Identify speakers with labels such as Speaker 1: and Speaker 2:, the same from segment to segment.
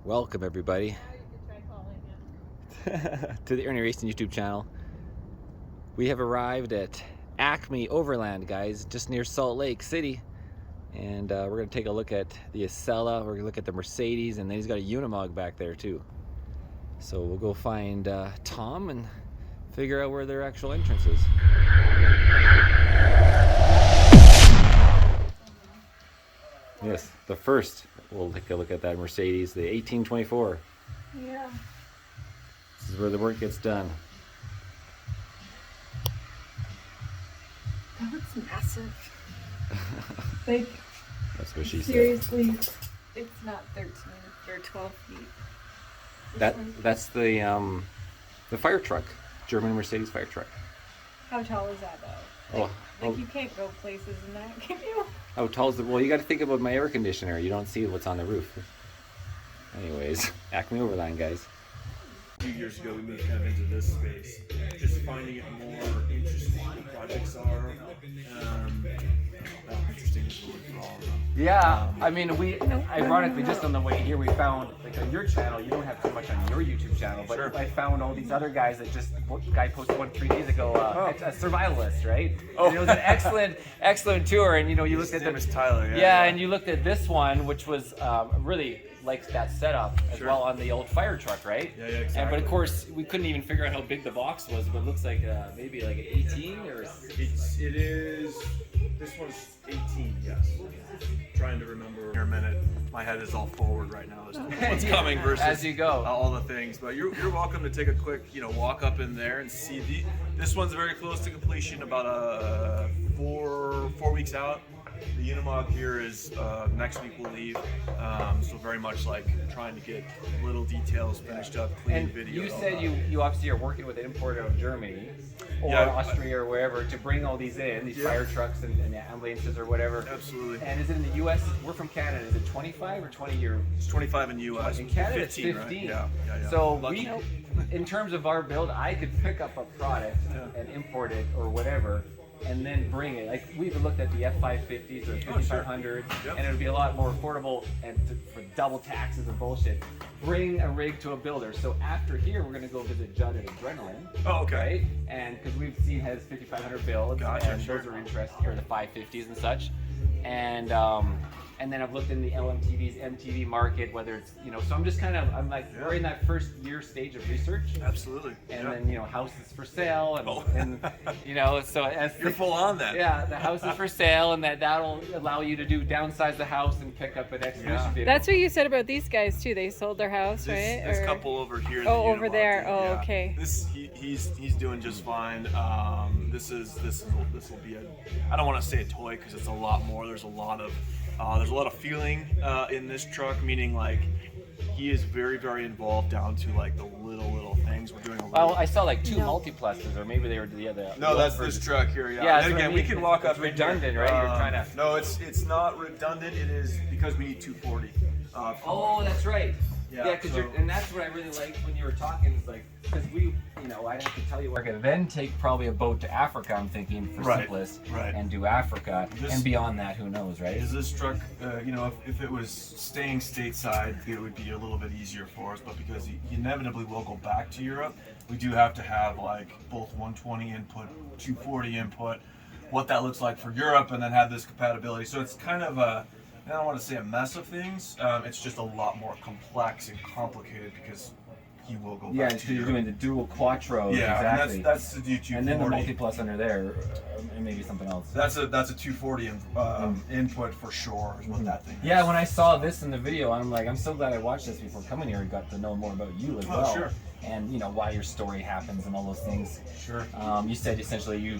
Speaker 1: Welcome everybody to the Irnieracing YouTube channel. We have arrived at Acme Overland, guys, just near Salt Lake City, and we're going to take a look at the Acela. We're going to look at the Mercedes, and then he's got a Unimog back there too. So we'll go find Tom and figure out where their actual entrance is. Yes, the first. We'll take a look at that Mercedes, the 1824.
Speaker 2: Yeah.
Speaker 1: This is where the work gets done.
Speaker 2: That looks massive. Like,
Speaker 1: That's what she
Speaker 2: seriously, it's not 13 or 12 feet.
Speaker 1: That's the fire truck, German Mercedes fire truck.
Speaker 2: How tall is that though? Like you can't go places in that, can you?
Speaker 1: How tall is the? Well, you got to think about my air conditioner. You don't see what's on the roof. Anyways, Acme Overland, guys.
Speaker 3: A few years ago, we moved kind of into this space, just finding it more interesting. The projects are interesting is the word for all of them.
Speaker 1: Yeah, I mean, ironically, just on the way here, we found, like, on your channel, you don't have too much on your YouTube channel, but sure. I found all these other guys that guy posted one 3 days ago, a survivalist, right? Oh. And it was an excellent tour, and you know, you looked at
Speaker 3: them as Tyler,
Speaker 1: and you looked at this one, which was really like that setup as well on the old fire truck, right?
Speaker 3: Yeah, exactly.
Speaker 1: And, but of course, we couldn't even figure out how big the box was, but it looks like maybe like an 18 or...
Speaker 3: It is, this one's 18, yes. Trying to remember in a minute. My head is all forward right now as to what's coming versus
Speaker 1: as you go.
Speaker 3: All the things. But you're welcome to take a quick, walk up in there and see. This one's very close to completion, about 4 weeks out. The Unimog here is next week we'll leave, so very much like trying to get little details finished up, clean
Speaker 1: and
Speaker 3: video.
Speaker 1: You said you obviously are working with an importer out of Germany or Austria or wherever to bring all these in, these fire trucks and ambulances or whatever.
Speaker 3: Absolutely.
Speaker 1: And is it in the U.S.? We're from Canada. Is it 25 or 20 year?
Speaker 3: It's 25 in U.S.
Speaker 1: In Canada,
Speaker 3: 15,
Speaker 1: it's 15.
Speaker 3: Right? Yeah.
Speaker 1: So in terms of our build, I could pick up a product and import it or whatever, and then bring it. Like, we even looked at the F550s or 5500s, and it would be a lot more affordable and for double taxes and bullshit. Bring a rig to a builder. So after here, we're gonna go visit Judd at Adrenaline.
Speaker 3: Oh, okay.
Speaker 1: Right? And because we've seen his 5500 builds, and those are interesting, or the 550s and such. And then I've looked in the LMTV's MTV market, whether it's, so I'm just I'm like, we're in that first year stage of research.
Speaker 3: Absolutely.
Speaker 1: And then, houses for sale, and so as
Speaker 3: you're full on that.
Speaker 1: Yeah, the house is for sale, and that'll allow you to downsize the house and pick up an exhibition vehicle.
Speaker 2: That's what you said about these guys too. They sold their house, right?
Speaker 3: This couple over here.
Speaker 2: Oh, over there. Oh, okay.
Speaker 3: He's doing just fine. This will be I don't want to say a toy because it's a lot more. There's a lot of feeling in this truck, meaning like he is very, very involved down to like the little things. We're doing a lot.
Speaker 1: Well, I saw like 2 multipluses, or maybe they were the other.
Speaker 3: No, that's this truck here.
Speaker 1: Yeah.
Speaker 3: And again, we can walk up.
Speaker 1: Redundant, right? You're trying to.
Speaker 3: No, it's not redundant. It is because we need 240.
Speaker 1: That's right.
Speaker 3: Yeah,
Speaker 1: and that's what I really liked when you were talking. Is like, because I'd have to tell you, we're gonna then take probably a boat to Africa. I'm thinking for simplest, and do Africa, and beyond that, who knows, right?
Speaker 3: Is this truck, if it was staying stateside, it would be a little bit easier for us. But because you inevitably will go back to Europe, we do have to have like both 120 input, 240 input, what that looks like for Europe, and then have this compatibility. So it's kind of I don't want to say a mess of things. It's just a lot more complex and complicated because he will go back to
Speaker 1: you're
Speaker 3: Europe.
Speaker 1: doing the dual quattro.
Speaker 3: Yeah,
Speaker 1: exactly.
Speaker 3: and that's the D240.
Speaker 1: And then the multiplus under there, and maybe something else.
Speaker 3: That's a 240 input for sure is what that thing is.
Speaker 1: Yeah, when I saw this in the video, I'm like, I'm so glad I watched this before coming here and got to know more about you as well.
Speaker 3: Sure.
Speaker 1: And why your story happens and all those things.
Speaker 3: Sure.
Speaker 1: You said essentially you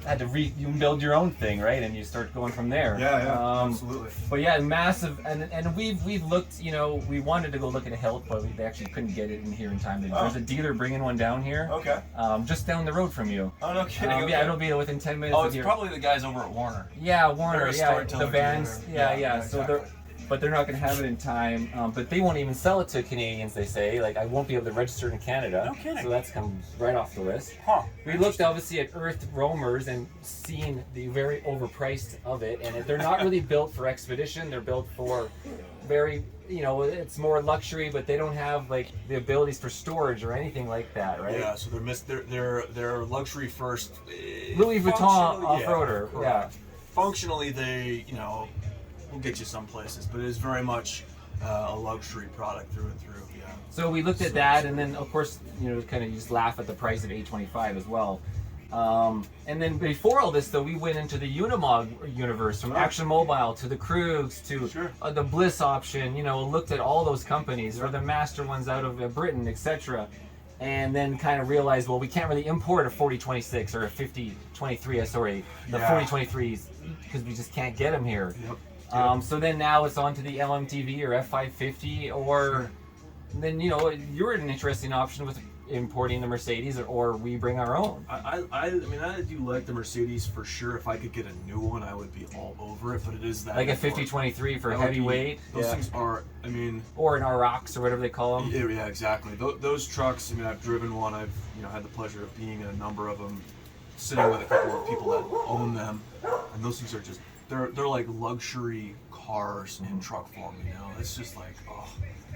Speaker 1: had to you build your own thing, right? And you start going from there.
Speaker 3: Yeah, absolutely.
Speaker 1: But yeah, massive, and we've looked. We wanted to go look at a hilt, but we actually couldn't get it in here in time. There's a dealer bringing one down here.
Speaker 3: Okay.
Speaker 1: Just down the road from you.
Speaker 3: Oh, no kidding. Okay.
Speaker 1: Yeah, it'll be within 10 minutes.
Speaker 3: Oh, it's probably the guys over at Warner.
Speaker 1: Yeah, Warner.
Speaker 3: They're a
Speaker 1: the
Speaker 3: storyteller
Speaker 1: bands.
Speaker 3: dealer.
Speaker 1: Yeah.
Speaker 3: Exactly.
Speaker 1: but they're not going to have it in time. But they won't even sell it to Canadians, they say. Like, I won't be able to register in Canada.
Speaker 3: No kidding.
Speaker 1: So that's come right off the list.
Speaker 3: Huh.
Speaker 1: We looked obviously at Earth Roamers and seen the very overpriced of it, and they're not really built for expedition. They're built for very, you know, it's more luxury, but they don't have like the abilities for storage or anything like that, right?
Speaker 3: Yeah, so they're luxury first.
Speaker 1: Louis Vuitton off-roader, yeah.
Speaker 3: Functionally, they, you know, will get you some places, but it is very much a luxury product through and through. Yeah.
Speaker 1: So we looked at that, and then of course, you know, kind of just laugh at the price of $825 as well. And then before all this, though, we went into the Unimog universe, from Action Mobile to the Krugs to the Bliss option. You know, looked at all those companies, or the master ones out of Britain, etc. And then kind of realized, well, we can't really import a 4026 or a 5023, sorry, the 4023s, because we just can't get them here. So then now it's on to the LMTV or F550, or then, you know, you're an interesting option with importing the Mercedes, or we bring our own.
Speaker 3: I mean, I do like the Mercedes for sure. If I could get a new one, I would be all over it, but it is that.
Speaker 1: Like a 5023 for heavyweight.
Speaker 3: Those things are, I mean.
Speaker 1: Or an RX or whatever they call them.
Speaker 3: Yeah, exactly. Those trucks, I mean, I've driven one. I've, you know, had the pleasure of being in a number of them, sitting with a couple of people that own them, and those things are just, they're like luxury cars in truck form, you know? It's just like, oh,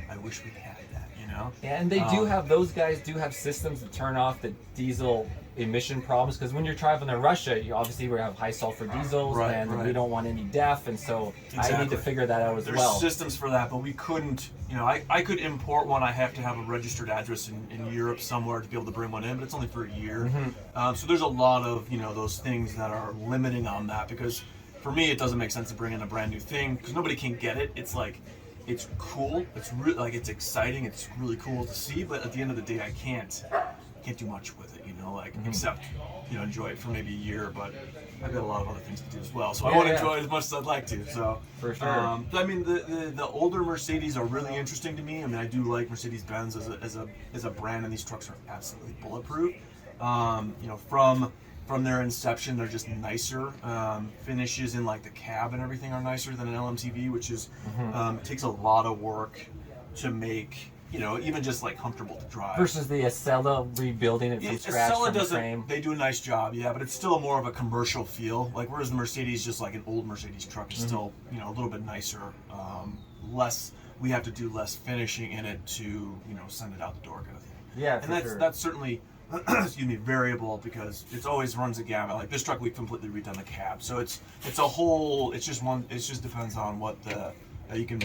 Speaker 3: I wish we had that, you know?
Speaker 1: And they do have, those guys do have systems to turn off the diesel emission problems, because when you're traveling in Russia, you obviously we have high sulfur diesels, and we don't want any DEF, and so I need to figure that out as well.
Speaker 3: There's systems for that, but we couldn't, you know, I could import one. I have to have a registered address in Europe somewhere to be able to bring one in, but it's only for a year. So there's a lot of, you know, those things that are limiting on that, because for me, it doesn't make sense to bring in a brand new thing, because nobody can get it. It's like, it's cool, it's really, like, it's exciting, it's really cool to see, but at the end of the day, I can't do much with it, you know, like, except, you know, enjoy it for maybe a year, but I've got a lot of other things to do as well, so I won't enjoy it as much as I'd like to, so.
Speaker 1: For sure.
Speaker 3: I mean, the older Mercedes are really interesting to me. I mean, I do like Mercedes-Benz as a brand, and these trucks are absolutely bulletproof. You know, from their inception, they're just nicer. Finishes in like the cab and everything are nicer than an LMTV, which is it takes a lot of work to make, you know, even just like comfortable to drive.
Speaker 1: Versus the Acela rebuilding it from scratch from the frame.
Speaker 3: They do a nice job, yeah, but it's still more of a commercial feel. Like, whereas the Mercedes, just like an old Mercedes truck, is still, you know, a little bit nicer. Less, we have to do less finishing in it to, you know, send it out the door kind of thing.
Speaker 1: Yeah,
Speaker 3: and that's certainly excuse me, variable, because it always runs a gamut. Like this truck, we completely redone the cab, so it's a whole. It's just one. It just depends on what the you can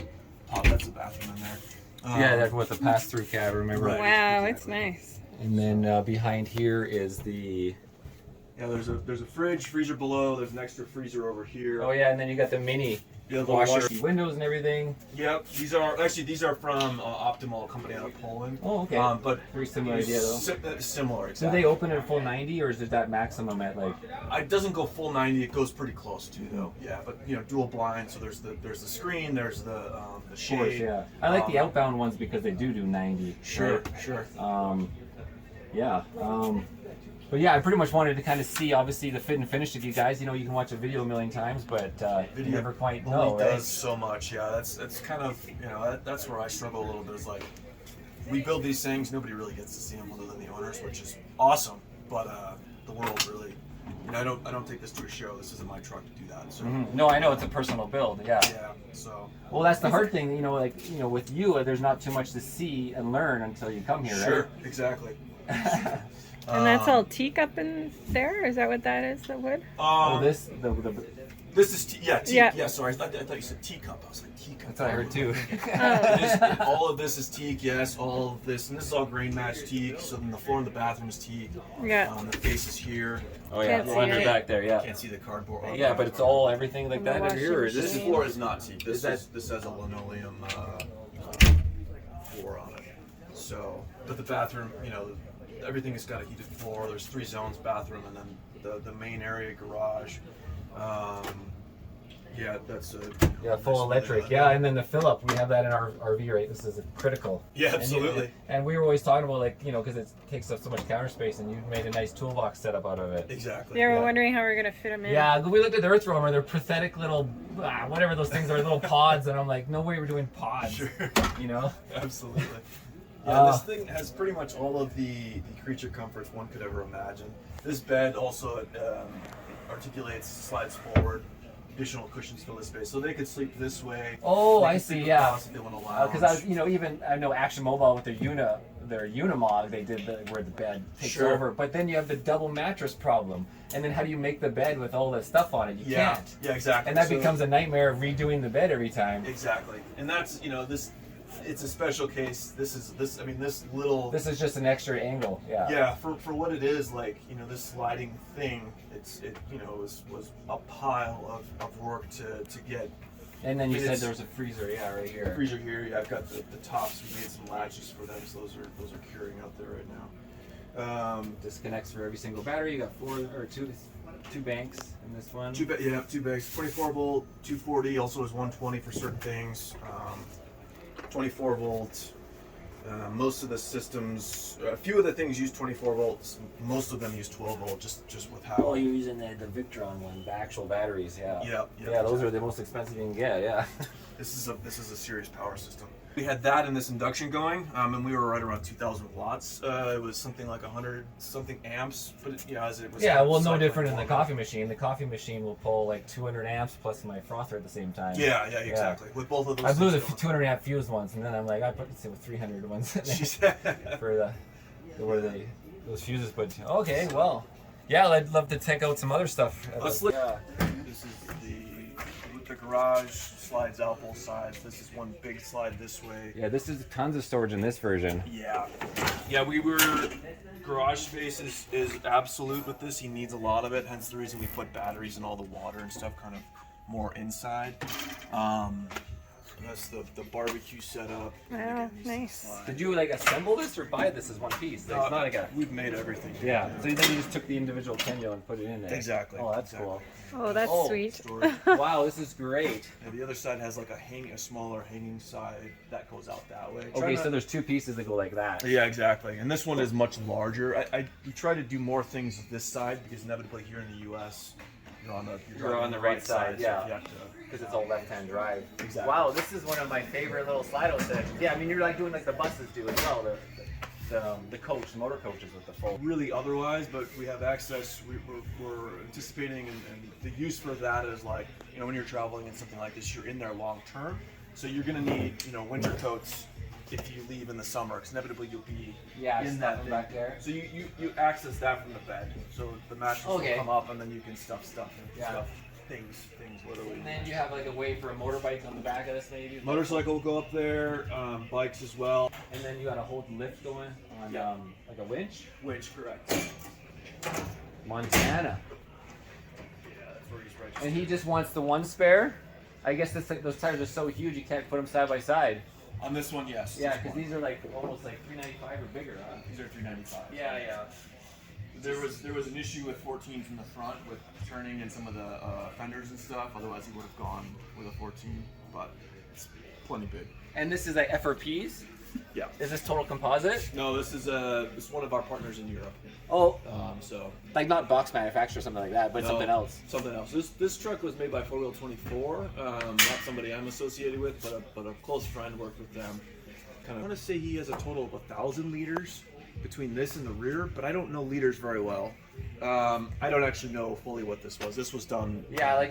Speaker 3: pop. That's the bathroom in there.
Speaker 1: Yeah, that's with the pass-through cab. Remember?
Speaker 2: Right. Wow, it's nice.
Speaker 1: And then behind here is the.
Speaker 3: Yeah, there's a freezer below. There's an extra freezer over here.
Speaker 1: Oh yeah, and then you got the mini washer windows and everything. Yep,
Speaker 3: these are from Optimal, a company out of Poland.
Speaker 1: Oh, okay.
Speaker 3: But
Speaker 1: very similar idea though.
Speaker 3: Similar, exactly.
Speaker 1: So they open at full 90, or is it that maximum at like?
Speaker 3: It doesn't go full 90. It goes pretty close to though. Yeah, but you know, dual blind. So there's the screen. There's the shade.
Speaker 1: Of course, yeah. I like the outbound ones because they do 90.
Speaker 3: Sure,
Speaker 1: right?
Speaker 3: sure.
Speaker 1: Yeah. But yeah, I pretty much wanted to kind of see, obviously, the fit and finish of you guys. You know, you can watch a video a million times, but you never quite know, right?
Speaker 3: Does so much, yeah. That's kind of, you know, that's where I struggle a little bit. Is like, we build these things, nobody really gets to see them other than the owners, which is awesome. But the world really, you know, I don't take this to a show. This isn't my truck to do that. So.
Speaker 1: No, I know it's a personal build, yeah.
Speaker 3: Yeah. So.
Speaker 1: Well, that's the hard thing, you know, like, you know, with you, there's not too much to see and learn until you come here, right?
Speaker 3: Sure, exactly.
Speaker 2: And that's all teak up in there? Is that what that is, the wood?
Speaker 1: This
Speaker 3: is teak. Yeah, sorry, I thought you said teacup. I was like, teacup.
Speaker 1: That's what I heard too.
Speaker 3: All of this is teak, yes. All of this, and this is all grain match teak. So then the floor in the bathroom is teak.
Speaker 2: Yeah.
Speaker 3: The face is here.
Speaker 1: Oh yeah, the under back there, yeah.
Speaker 3: Can't see the cardboard.
Speaker 1: Yeah, but it's all everything like that over here. Or is
Speaker 3: this floor is not teak. This has a linoleum floor on it. So, but the bathroom, you know, everything has got a heated floor. There's 3 zones: bathroom, and then the main area, garage. Yeah, that's a
Speaker 1: Yeah, full electric. Yeah, and then the fill-up, we have that in our RV, right? This is critical.
Speaker 3: Yeah, absolutely.
Speaker 1: And we were always talking about, like, you know, because it takes up so much counter space, and you made a nice toolbox setup out of it.
Speaker 3: Exactly.
Speaker 2: They were wondering how we're gonna fit them in.
Speaker 1: Yeah, we looked at the Earth Roamer, they're pathetic little, whatever those things are, little pods, and I'm like, no way we're doing pods.
Speaker 3: Sure.
Speaker 1: You know?
Speaker 3: Absolutely. Yeah, this thing has pretty much all of the creature comforts one could ever imagine. This bed also articulates, slides forward. Additional cushions fill the space, so they could sleep this way.
Speaker 1: Oh, I see. Yeah.
Speaker 3: If they want to lounge.
Speaker 1: Because I know Action Mobile with their Unimog, they did where the bed takes over. But then you have the double mattress problem, and then how do you make the bed with all the stuff on it? You can't.
Speaker 3: Yeah, exactly.
Speaker 1: And that becomes a nightmare of redoing the bed every time.
Speaker 3: Exactly, and that's this. It's a special case. This is this little.
Speaker 1: This is just an extra angle. Yeah.
Speaker 3: Yeah, for what it is, like this sliding thing, it was a pile of work to get.
Speaker 1: And then you said there was a freezer, right here.
Speaker 3: Freezer here. Yeah, I've got the tops. We made some latches for them, so those are curing out there right now.
Speaker 1: Disconnects for every single battery. You got two banks in this one.
Speaker 3: Two banks. 24 volt, 240. Also has 120 for certain things. 24 volts. Most of the systems, a few of the things use 24 volts. Most of them use 12 volt. Just with how.
Speaker 1: Oh, you're using the Victron one, the actual batteries. Yeah.
Speaker 3: Yeah.
Speaker 1: Those are the most expensive you can get. Yeah.
Speaker 3: This is a serious power system. We had that and this induction going, and we were right around 2,000 watts. It was something like 100 something amps, but as it was. Yeah, well, no different in the coffee machine.
Speaker 1: The coffee machine will pull like 200 amps plus my frother at the same time.
Speaker 3: Yeah, exactly. With both of those.
Speaker 1: I blew the 200 amp fuse once, and then I'm like, I put with 300 ones for those fuses. But okay, well, yeah, I'd love to check out some other stuff.
Speaker 3: Let's look. Yeah, this is the garage slides out both sides. This is one big slide this way.
Speaker 1: Yeah, this is tons of storage in this version.
Speaker 3: Yeah, we were garage space is absolute with this. He needs a lot of it, hence the reason we put batteries and all the water and stuff kind of more inside. That's the barbecue setup.
Speaker 2: Wow, nice.
Speaker 1: Did you assemble this or buy this as one piece? It's not like
Speaker 3: we've made everything.
Speaker 1: Yeah. So then you just took the individual Kendo and put it in there.
Speaker 3: Exactly.
Speaker 1: Oh, that's cool.
Speaker 2: Oh, that's sweet.
Speaker 1: Wow, this is great.
Speaker 3: And the other side has a smaller hanging side that goes out that way.
Speaker 1: Okay, so there's two pieces that go like that.
Speaker 3: Yeah, exactly. And this one is much larger. We try to do more things with this side because inevitably here in the U.S. You're on the right side.
Speaker 1: Yeah. Because it's all left-hand drive.
Speaker 3: Exactly.
Speaker 1: Wow, this is one of my favorite little Slido sections. Yeah, I mean, you're doing like the buses do as well, the coach, the motor coaches with the full.
Speaker 3: Really otherwise, but we have access. We're anticipating, and the use for that is when you're traveling and something like this, you're in there long term. So you're going to need, winter coats if you leave in the summer, because inevitably you'll be in that thing.
Speaker 1: Back there.
Speaker 3: So you access that from the bed. So the mattress will come up, and then you can stuff things literally.
Speaker 1: And then you have a way for a motorbike on the back of this maybe?
Speaker 3: Motorcycle will go up there, bikes as well.
Speaker 1: And then you got a whole lift going on like a winch?
Speaker 3: Winch, correct.
Speaker 1: Montana.
Speaker 3: Yeah, that's where he's registered.
Speaker 1: And he just wants the one spare? I guess those tires are so huge you can't put them side by side.
Speaker 3: On this one, yes.
Speaker 1: Yeah, because these are almost 395 or bigger, huh?
Speaker 3: These are 395.
Speaker 1: Yeah.
Speaker 3: There was an issue with 14 from the front with turning in some of the fenders and stuff. Otherwise, he would have gone with a 14. But it's plenty big.
Speaker 1: And this is FRPs?
Speaker 3: Yeah.
Speaker 1: Is this total composite?
Speaker 3: No, this is one of our partners in Europe.
Speaker 1: Oh.
Speaker 3: So.
Speaker 1: Not box manufacturer or something like that, but something else.
Speaker 3: Something else. This truck was made by 4Wheel24. Not somebody I'm associated with, but a close friend worked with them. I want to say he has a total of 1,000 liters between this and the rear, but I don't know liters very well. I don't actually know fully what this was. This was done. Yeah, we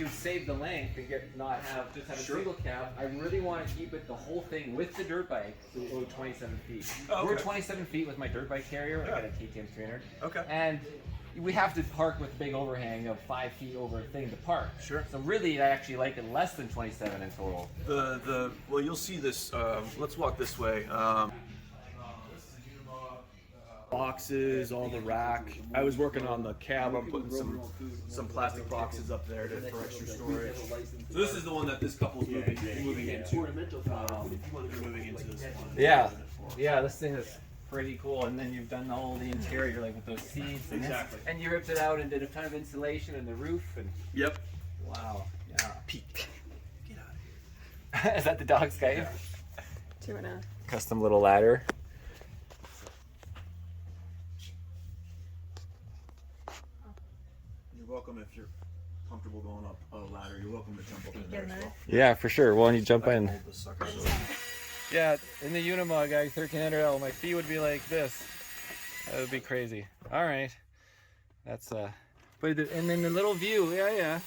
Speaker 3: would save the length and just have a single cab. I really want to keep it the whole thing with the dirt bike to 27 feet.
Speaker 1: Oh, okay.
Speaker 3: We're 27 feet with my dirt bike carrier. I got a KTM 300.
Speaker 1: Okay.
Speaker 3: And we have to park with a big overhang of 5 feet over thing to park.
Speaker 1: Sure.
Speaker 3: So really, I actually like it less than 27 in total.
Speaker 1: Well, you'll see this. Let's walk this way.
Speaker 3: Boxes, all the rack. I was working on the cab. I'm putting some plastic boxes up there for extra storage. So this is the one that this couple's moving into. Moving into this one. Yeah, this thing is pretty cool. And then you've done all the interior, with those seats.
Speaker 1: Exactly.
Speaker 3: And you ripped it out and did a ton of insulation in the roof. And
Speaker 1: yep. Wow. Yeah.
Speaker 3: Peek. Get out of here.
Speaker 1: Is that the dog Skype?
Speaker 3: Yeah.
Speaker 2: 2.5.
Speaker 1: Custom little ladder.
Speaker 3: You're welcome if you're comfortable going up a ladder. You're welcome to jump up in there as well.
Speaker 1: Yeah, for sure. Why don't you jump
Speaker 3: I can
Speaker 1: in?
Speaker 3: hold this sucker, so-
Speaker 1: Yeah, in the Unimog, guys, 1300L, my feet would be like this. That would be crazy. All right. That's, but and then the little view, yeah.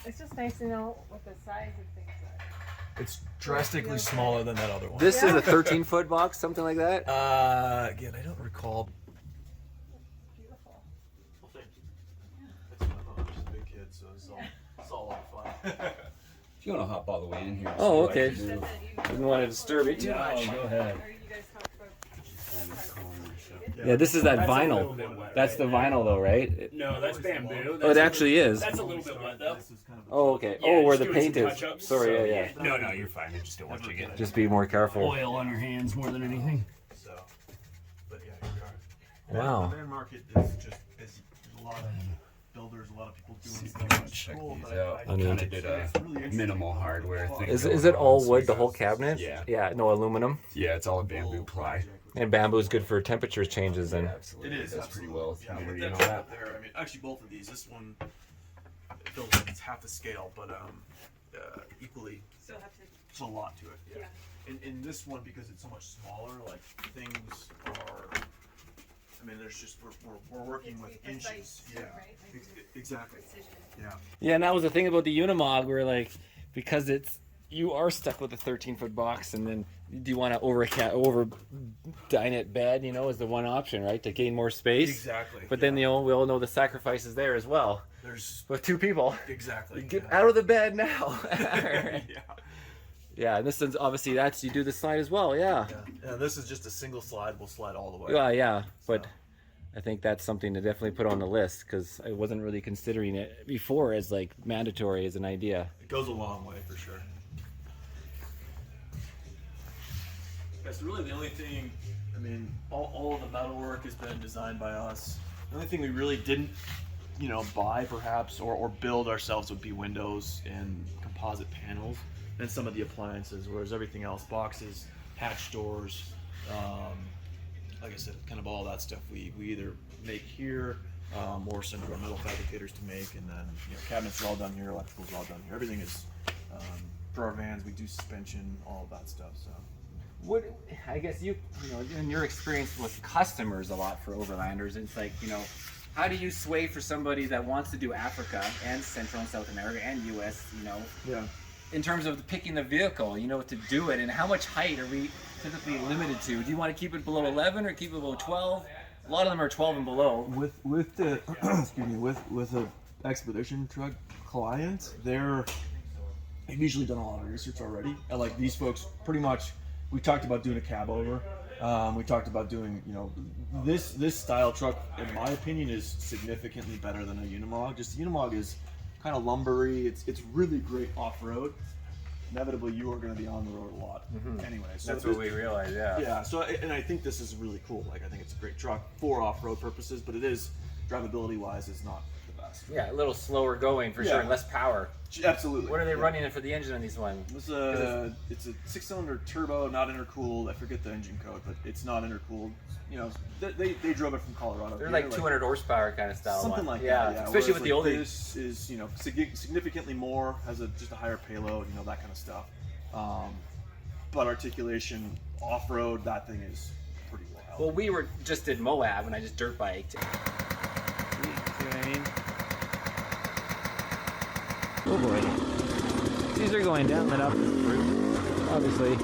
Speaker 2: It's just nice to know what the size of things are.
Speaker 3: It's drastically smaller than that other one.
Speaker 1: This is a 13-foot box, something like that?
Speaker 3: Again, I don't recall.
Speaker 2: Beautiful.
Speaker 3: Well, thank you. It's fun though. I'm just a big kid, so it's all a lot of fun.
Speaker 4: If you want to hop all the way in here.
Speaker 1: Oh,
Speaker 4: see what I
Speaker 1: okay.
Speaker 4: can do.
Speaker 1: Didn't want to disturb it too
Speaker 4: Yeah,
Speaker 1: much.
Speaker 4: go ahead.
Speaker 2: Or you guys talked about.
Speaker 1: Yeah, this is that
Speaker 5: That's a
Speaker 1: vinyl.
Speaker 5: little bit wet,
Speaker 1: That's the vinyl though, right?
Speaker 5: No, that's bamboo.
Speaker 1: Oh, it actually is.
Speaker 5: That's a little bit wet though.
Speaker 3: This is kind of
Speaker 1: Oh, okay.
Speaker 5: Yeah,
Speaker 1: Oh, where
Speaker 5: just
Speaker 1: the
Speaker 5: doing
Speaker 1: paint
Speaker 5: some
Speaker 1: is.
Speaker 5: touch-ups,
Speaker 1: Sorry,
Speaker 5: so,
Speaker 1: yeah.
Speaker 5: No, you're fine. I just don't want you to get
Speaker 1: Just be more careful.
Speaker 5: oil on your hands more than anything.
Speaker 3: so. But yeah, here we are.
Speaker 1: Wow.
Speaker 3: The van market is just busy. There's a lot of builders, a lot of people doing
Speaker 4: See if
Speaker 3: stuff.
Speaker 4: you can
Speaker 3: It's
Speaker 4: check
Speaker 3: cool,
Speaker 4: these
Speaker 3: but
Speaker 4: out.
Speaker 1: I mean,
Speaker 4: Kind of did a
Speaker 3: it's really interesting.
Speaker 4: minimal hardware thing.
Speaker 1: Is
Speaker 4: going
Speaker 1: it all
Speaker 4: on, so
Speaker 1: wood,
Speaker 4: we
Speaker 1: the
Speaker 4: got-
Speaker 1: whole cabinet?
Speaker 4: Yeah.
Speaker 1: Yeah, no aluminum.
Speaker 4: Yeah, it's all a bamboo ply.
Speaker 1: And bamboo is good for temperature changes and.
Speaker 4: Yeah, absolutely.
Speaker 3: It is.
Speaker 4: Does pretty
Speaker 3: absolutely.
Speaker 4: well with
Speaker 3: Yeah, but
Speaker 4: humidity and
Speaker 3: that
Speaker 4: all
Speaker 3: truck
Speaker 4: that.
Speaker 3: up there, I mean, actually both of these. This one, it feels like it's half the scale, but equally,
Speaker 2: Still have to.
Speaker 3: there's a lot to it. Yeah. In this one, because it's so much smaller, like things are. I mean, there's just we're working with inches.
Speaker 2: Precise,
Speaker 3: Yeah.
Speaker 2: right? Like
Speaker 3: Exactly.
Speaker 2: precision.
Speaker 3: Yeah.
Speaker 1: Yeah, and that was the thing about the Unimog, where like, because you are stuck with a 13-foot box, and then do you want to over dine it bed? Is the one option, right, to gain more space.
Speaker 3: Exactly.
Speaker 1: But then we all know the sacrifices there as well.
Speaker 3: There's
Speaker 1: With two people,
Speaker 3: exactly.
Speaker 1: get
Speaker 3: yeah.
Speaker 1: out of the bed now.
Speaker 3: Yeah.
Speaker 1: Yeah, and this is obviously you do the slide as well. Yeah.
Speaker 3: Yeah. This is just a single slide. We'll slide all the way.
Speaker 1: Yeah. But
Speaker 3: So.
Speaker 1: I think that's something to definitely put on the list because I wasn't really considering it before as like mandatory as an idea.
Speaker 3: It goes a long way for sure. That's really the only thing. I mean, all of the metal work has been designed by us. The only thing we really didn't, buy perhaps or build ourselves would be windows and composite panels and some of the appliances. Whereas everything else, boxes, hatch doors, like I said, kind of all that stuff we either make here or send to our metal fabricators to make, and then cabinets are all done here, electricals are all done here. Everything is for our vans. We do suspension, all of that stuff. So.
Speaker 1: What I guess you in your experience with customers a lot for overlanders, it's like how do you sway for somebody that wants to do Africa and Central and South America and US,
Speaker 3: Yeah.
Speaker 1: in terms of picking the vehicle, to do it, and how much height are we typically limited to? Do you want to keep it below 11 or keep it below 12? A lot of them are 12 and below.
Speaker 3: With the excuse me with a expedition truck client, they've usually done a lot of research already. And like these folks, pretty much, we talked about doing a cab over. We talked about doing this style truck. In my opinion, is significantly better than a Unimog. Just the Unimog is kind of lumbery. It's really great off road. Inevitably, you are going to be on the road a lot anyway. So
Speaker 1: That's what we realize, yeah.
Speaker 3: Yeah, so and I think this is really cool. Like I think it's a great truck for off-road purposes, but it is drivability wise is not the best.
Speaker 1: Yeah, a little slower going for sure, and less power.
Speaker 3: Absolutely.
Speaker 1: What are they running it for the engine on these ones?
Speaker 3: It's a 6-cylinder turbo, not intercooled. I forget the engine code, but it's not intercooled. They drove it from Colorado.
Speaker 1: They're
Speaker 3: here,
Speaker 1: like 200 horsepower kind of style
Speaker 3: something
Speaker 1: one.
Speaker 3: like that.
Speaker 1: Yeah, especially
Speaker 3: Whereas,
Speaker 1: with the
Speaker 3: like,
Speaker 1: oldie.
Speaker 3: This is significantly more, has just a higher payload, that kind of stuff. But articulation off road, that thing is pretty wild.
Speaker 1: Well, we just did Moab, and I just dirt biked. Oh boy, these are going down and up, obviously.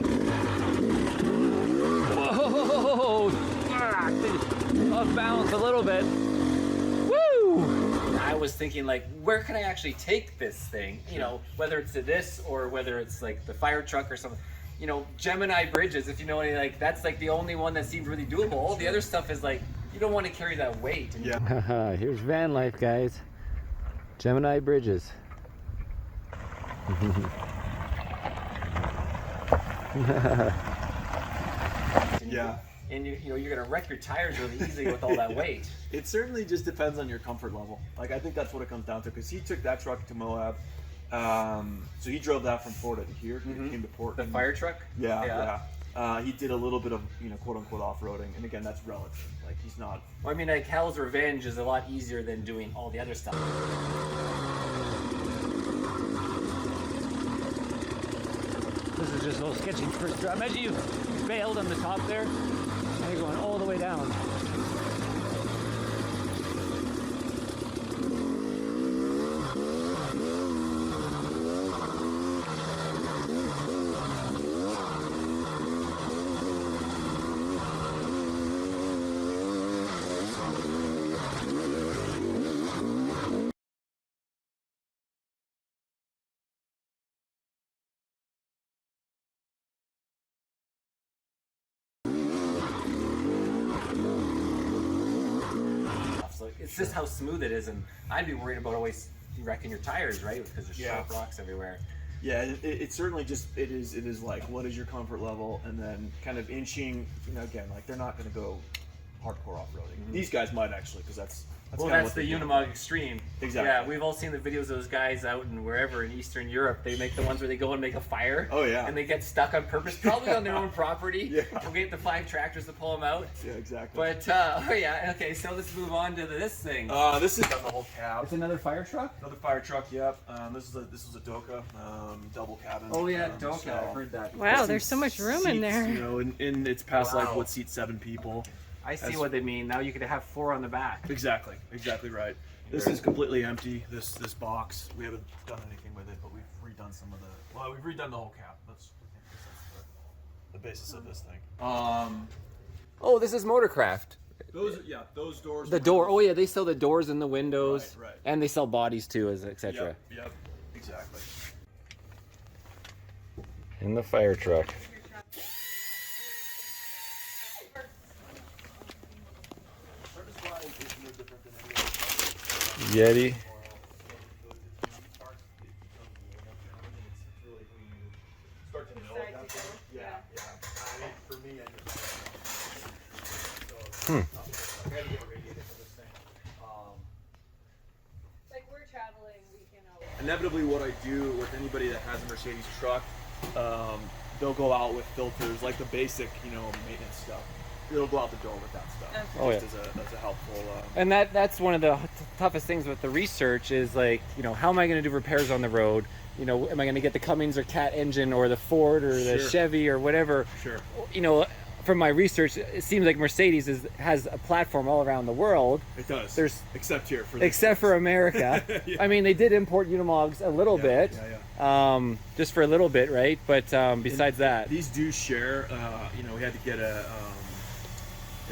Speaker 1: Whoa! Off balance a little bit. Woo! I was thinking, like, where can I actually take this thing? Whether it's to this or whether it's like the fire truck or something. Gemini bridges, if you know any, like that's like the only one that seems really doable. All the other stuff is like you don't want to carry that weight.
Speaker 3: Yeah.
Speaker 1: Here's van life, guys. Gemini bridges.
Speaker 3: Yeah.
Speaker 1: And you're gonna wreck your tires really easily with all that weight.
Speaker 3: It certainly just depends on your comfort level. Like I think that's what it comes down to. Because he took that truck to Moab, So he drove that from Florida to here. He came to Port.
Speaker 1: The fire truck?
Speaker 3: Yeah. He did a little bit of, quote unquote off-roading, and again, that's relative. Like, he's not.
Speaker 1: Well, I mean, like, Hell's Revenge is a lot easier than doing all the other stuff. This is just a little sketchy first drop. Imagine you bailed on the top there, and you're going all the way down. So it's just how smooth it is, and I'd be worried about always wrecking your tires, right? Because there's sharp rocks everywhere.
Speaker 3: Yeah, it certainly just it is like, what is your comfort level, and then kind of inching. Again, like, they're not going to go hardcore off-roading. These guys might actually, because that's
Speaker 1: well,
Speaker 3: kind of
Speaker 1: that's
Speaker 3: what
Speaker 1: the
Speaker 3: they do.
Speaker 1: Unimog Extreme.
Speaker 3: Exactly.
Speaker 1: Yeah, we've all seen the videos of those guys out in wherever in Eastern Europe. They make the ones where they go and make a fire.
Speaker 3: Oh, yeah.
Speaker 1: And they get stuck on purpose, probably on their own property.
Speaker 3: Yeah.
Speaker 1: We'll get the 5 tractors to pull them out.
Speaker 3: Yeah, exactly.
Speaker 1: But oh yeah, okay. So let's move on to this thing.
Speaker 3: This is on the whole cab.
Speaker 1: It's another fire truck.
Speaker 3: Another fire truck. Yep. This was a Doka, double cabin.
Speaker 1: Oh yeah, Doka.
Speaker 3: so
Speaker 1: I've heard that.
Speaker 2: Wow, there's so much room in
Speaker 3: seats,
Speaker 2: there.
Speaker 3: And it's past
Speaker 1: Wow.
Speaker 3: like what seats 7 people.
Speaker 1: I see what they mean. Now you could have 4 on the back.
Speaker 3: Exactly right. This is completely empty. This box, we haven't done anything with it, but we've redone some of the. Well, we've redone the whole cab. That's the basis of this thing.
Speaker 1: Oh, this is Motorcraft.
Speaker 3: Those doors.
Speaker 1: The door. Oh yeah, they sell the doors and the windows,
Speaker 3: Right.
Speaker 1: and they sell bodies too, as etc.
Speaker 3: Yep. Exactly.
Speaker 1: In the fire truck. Yeti.
Speaker 2: Like, we're traveling, we can always.
Speaker 3: Inevitably, what I do with anybody that has a Mercedes truck, they'll go out with filters, like the basic, maintenance stuff. They'll go out the door with that stuff.
Speaker 1: Oh,
Speaker 3: just as a helpful.
Speaker 1: And that's one of the toughest things with the research is, like, how am I going to do repairs on the road? Am I going to get the Cummins or Cat engine or the Ford or the
Speaker 3: Sure.
Speaker 1: Chevy or whatever?
Speaker 3: Sure.
Speaker 1: From my research, it seems like Mercedes has a platform all around the world.
Speaker 3: It does.
Speaker 1: There's
Speaker 3: except here for
Speaker 1: except for America.
Speaker 3: Yeah.
Speaker 1: I mean, they did import Unimogs a little bit, just for a little bit, right? But besides that,
Speaker 3: these do share. We had to get an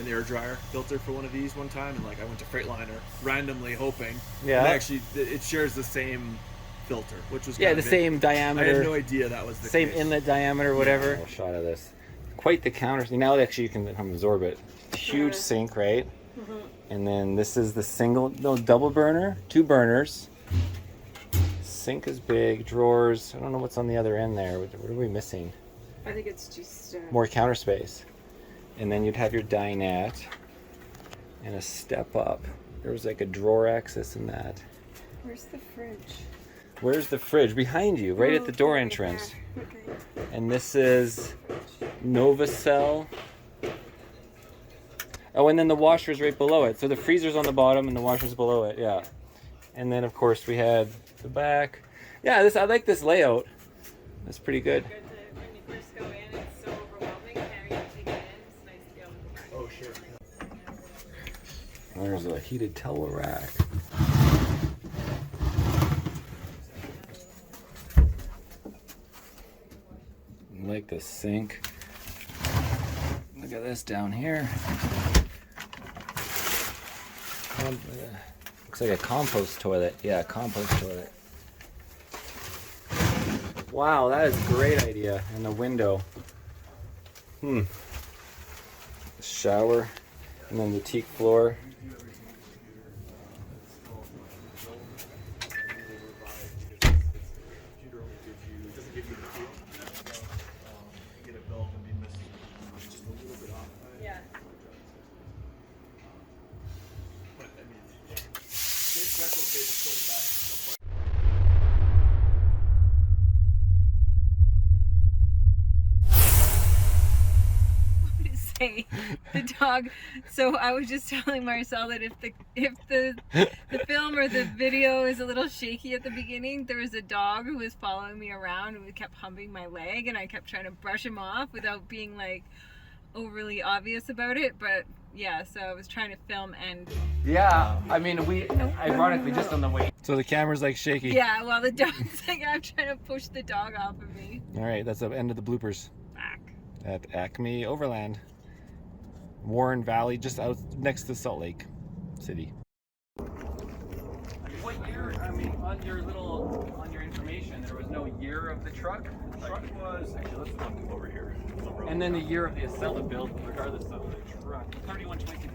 Speaker 3: air dryer filter for one of these one time, and I went to Freightliner randomly hoping.
Speaker 1: Yeah.
Speaker 3: And actually, it shares the same filter, which was
Speaker 1: the same diameter.
Speaker 3: I had no idea that was the
Speaker 1: same
Speaker 3: case.
Speaker 1: inlet diameter, whatever. Shot of this. Quite the counter. Now actually you can absorb it. Huge sink, right? And then this is the double burner, 2 burners. Sink is big, drawers. I don't know what's on the other end there. What are we missing?
Speaker 2: I think it's just
Speaker 1: More counter space. And then you'd have your dinette and a step up. There was like a drawer access in that.
Speaker 2: Where's the fridge?
Speaker 1: Where's the fridge? Behind you, right at the door entrance.
Speaker 2: Okay.
Speaker 1: And this is Novacell. Oh, and then the washer's right below it. So the freezer's on the bottom and the washer's below it, yeah. And then of course we had the back. Yeah, I like this layout. That's pretty good.
Speaker 2: Good to, when you first go in, it's so overwhelming. Can't usually get in. It's nice to be able to back.
Speaker 3: Oh, sure.
Speaker 1: There's a heated towel rack. I like the sink. Look at this down here. Looks like a compost toilet. Yeah, compost toilet. Wow, that is a great idea. And the window. Shower. And then the teak floor.
Speaker 2: Yeah. Okay, the dog. So I was just telling Marcel that if the film or the video is a little shaky at the beginning, there was a dog who was following me around and kept humping my leg, and I kept trying to brush him off without being like overly obvious about it. But yeah, so I was trying to film and
Speaker 1: Yeah, I mean, we ironically just on the way. So the camera's like shaky.
Speaker 2: yeah, well the dog's like, I'm trying to push the dog off of me.
Speaker 1: All right, that's the end of the bloopers
Speaker 2: Back.
Speaker 1: at Acme Overland, Warren Valley, just out next to Salt Lake City. What year? I mean, on your information, there was no year of the truck.
Speaker 3: The truck was, actually, let's look over here.
Speaker 1: And then the year of the Acela build, regardless of the truck. 31/22/15.